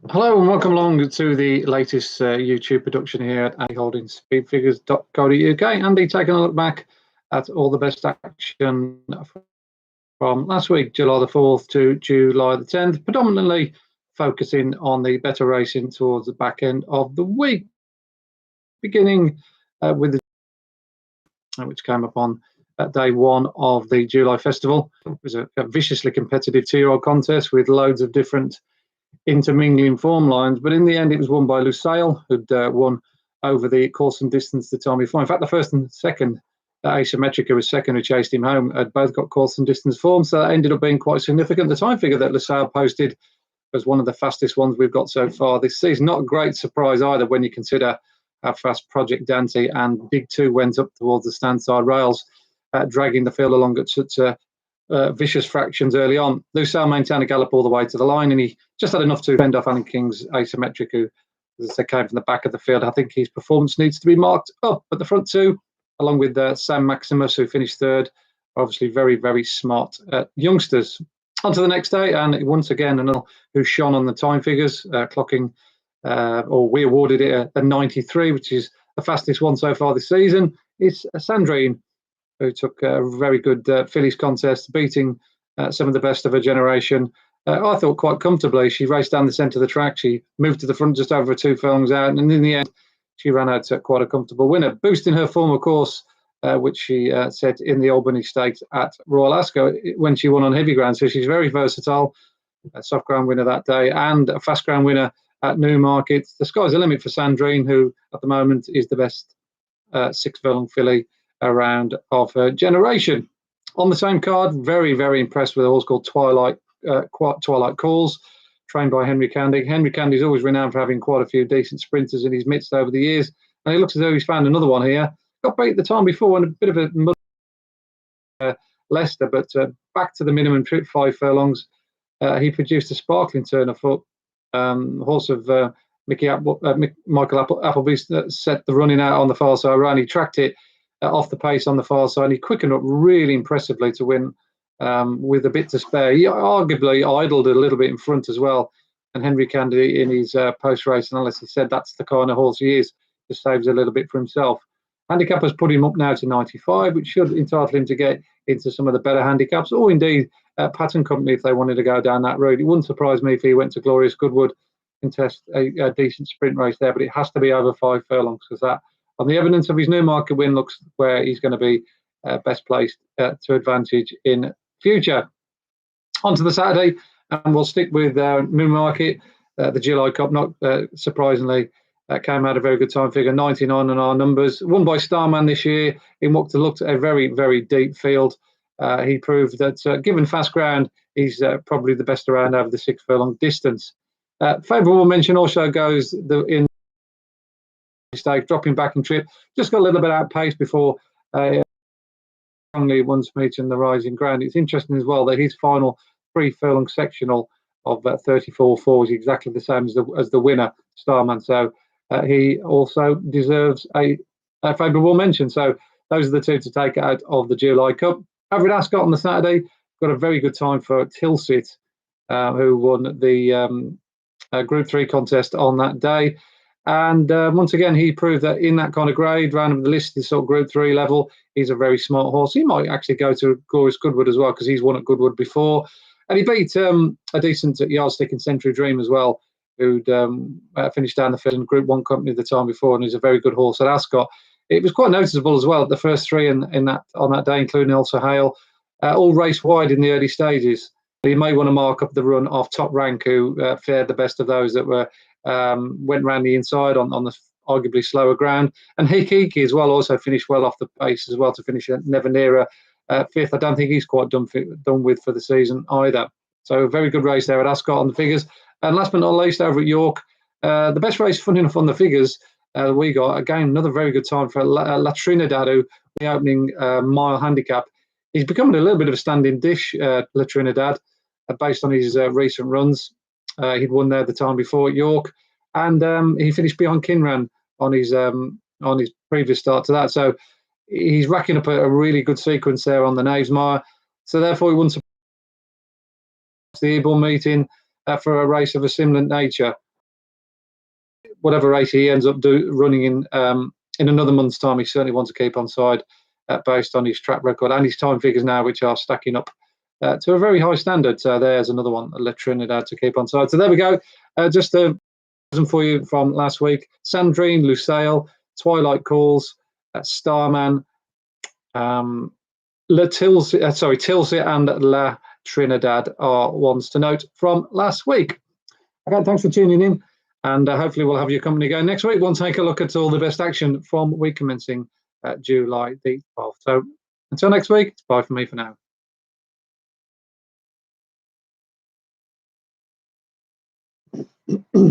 Hello and welcome along to the latest YouTube production here at aholdingspeedfigures.co.uk. Andy taking a look back at all the best action from last week, July the 4th to July the 10th, predominantly focusing on the better racing towards the back end of the week, beginning with the which came upon day one of the July Festival. It was a viciously competitive two-year-old contest with loads of different intermingling form lines, but in the end it was won by Lusail, who'd won over the course and distance the time before. In fact, the first and second, Asymmetrica was second, who chased him home, had both got course and distance form, so that ended up being quite significant. The time figure that Lusail posted was one of the fastest ones we've got so far this season. Not a great surprise either when you consider how fast Project Dante and Big Two went up towards the standside rails, dragging the field along at such vicious fractions early on. Lusail maintained a gallop all the way to the line, and he just had enough to fend off Alan King's Asymmetric, who, as I said, came from the back of the field. I think his performance needs to be marked up. But the front two, along with Sam Maximus, who finished third, obviously very, very smart youngsters. On to the next day, and once again, another who shone on the time figures, clocking, or we awarded it a 93, which is the fastest one so far this season. It's Sandrine, who took a very good fillies contest, beating some of the best of her generation. I thought quite comfortably. She raced down the centre of the track. She moved to the front just over 2 furlongs out, and in the end, she ran out to quite a comfortable winner, boosting her form, of course, which she set in the Albany Stakes at Royal Ascot when she won on heavy ground. So she's very versatile, a soft ground winner that day, and a fast ground winner at Newmarket. The sky's the limit for Sandrine, who at the moment is the best 6 furlong filly around of her generation. On the same card, very, very impressed with a horse called Twilight Calls, trained by Henry Candy. Henry Candy's always renowned for having quite a few decent sprinters in his midst over the years, and it looks as though he's found another one here. Got beat the time before and a bit of a Leicester, but back to the minimum trip, 5 furlongs. He produced a sparkling turn of foot. Horse of Michael Appleby set the running out on the far side round. He tracked it off the pace on the far side. He quickened up really impressively to win with a bit to spare. He arguably idled a little bit in front as well. And Henry Candy, in his post-race analysis, said that's the kind of horse he is. Just saves a little bit for himself. Handicappers put him up now to 95, which should entitle him to get into some of the better handicaps, or indeed Pattern Company if they wanted to go down that road. It wouldn't surprise me if he went to Glorious Goodwood and test a decent sprint race there, but it has to be over 5 furlongs, because that, on the evidence of his Newmarket win, looks where he's going to be best placed to advantage in future. On to the Saturday, and we'll stick with Newmarket. The July Cup, not surprisingly, came out a very good time figure, 99 on our numbers. Won by Starman this year in what looked a very, very deep field. He proved that, given fast ground, he's probably the best around over the 6 furlong distance. Favourable mention also goes in mistake, dropping back and trip. Just got a little bit outpaced before only once meeting the rising ground. It's interesting as well that his final 3 furlong sectional of 34.4 was exactly the same as the winner, Starman. So he also deserves a favourable mention. So those are the two to take out of the July Cup. Average Ascot on the Saturday got a very good time for Tilsit, who won the Group 3 contest on that day. And once again, he proved that in that kind of grade, round of the list, this sort of Group 3 level, he's a very smart horse. He might actually go to Glorious Goodwood as well, because he's won at Goodwood before. And he beat a decent yardstick in Century Dream as well, who'd finished down the field in Group 1 company the time before, and he's a very good horse at Ascot. It was quite noticeable as well, the first 3 on that day, including Elsa Hale, all raced wide in the early stages. You may want to mark up the run off Top Rank, who fared the best of those that were went round the inside on the arguably slower ground. And Hikiki as well also finished well off the pace as well to finish Never Nearer 5th. I don't think he's quite done with for the season either. So a very good race there at Ascot on the figures. And last but not least, over at York, the best race, funny enough, on the figures we got, again, another very good time for La Trinidad, who the opening mile handicap. He's becoming a little bit of a standing dish, La Trinidad, based on his recent runs. He'd won there the time before at York, and he finished behind Kinran on his previous start to that. So he's racking up a really good sequence there on the Knavesmire. So therefore, he won the Earborn meeting for a race of a similar nature. whatever race he ends up running in another month's time, he certainly wants to keep on side based on his track record and his time figures now, which are stacking up to a very high standard. So there's another one, Le Trinidad, to keep on side. So there we go. Just a for you from last week: Sandrine, Lusail, Twilight Calls, Starman, Tilsit and La Trinidad are ones to note from last week. Okay, thanks for tuning in, and hopefully we'll have your company again next week. We'll take a look at all the best action from week commencing July the 12th. So until next week, it's bye from me for now.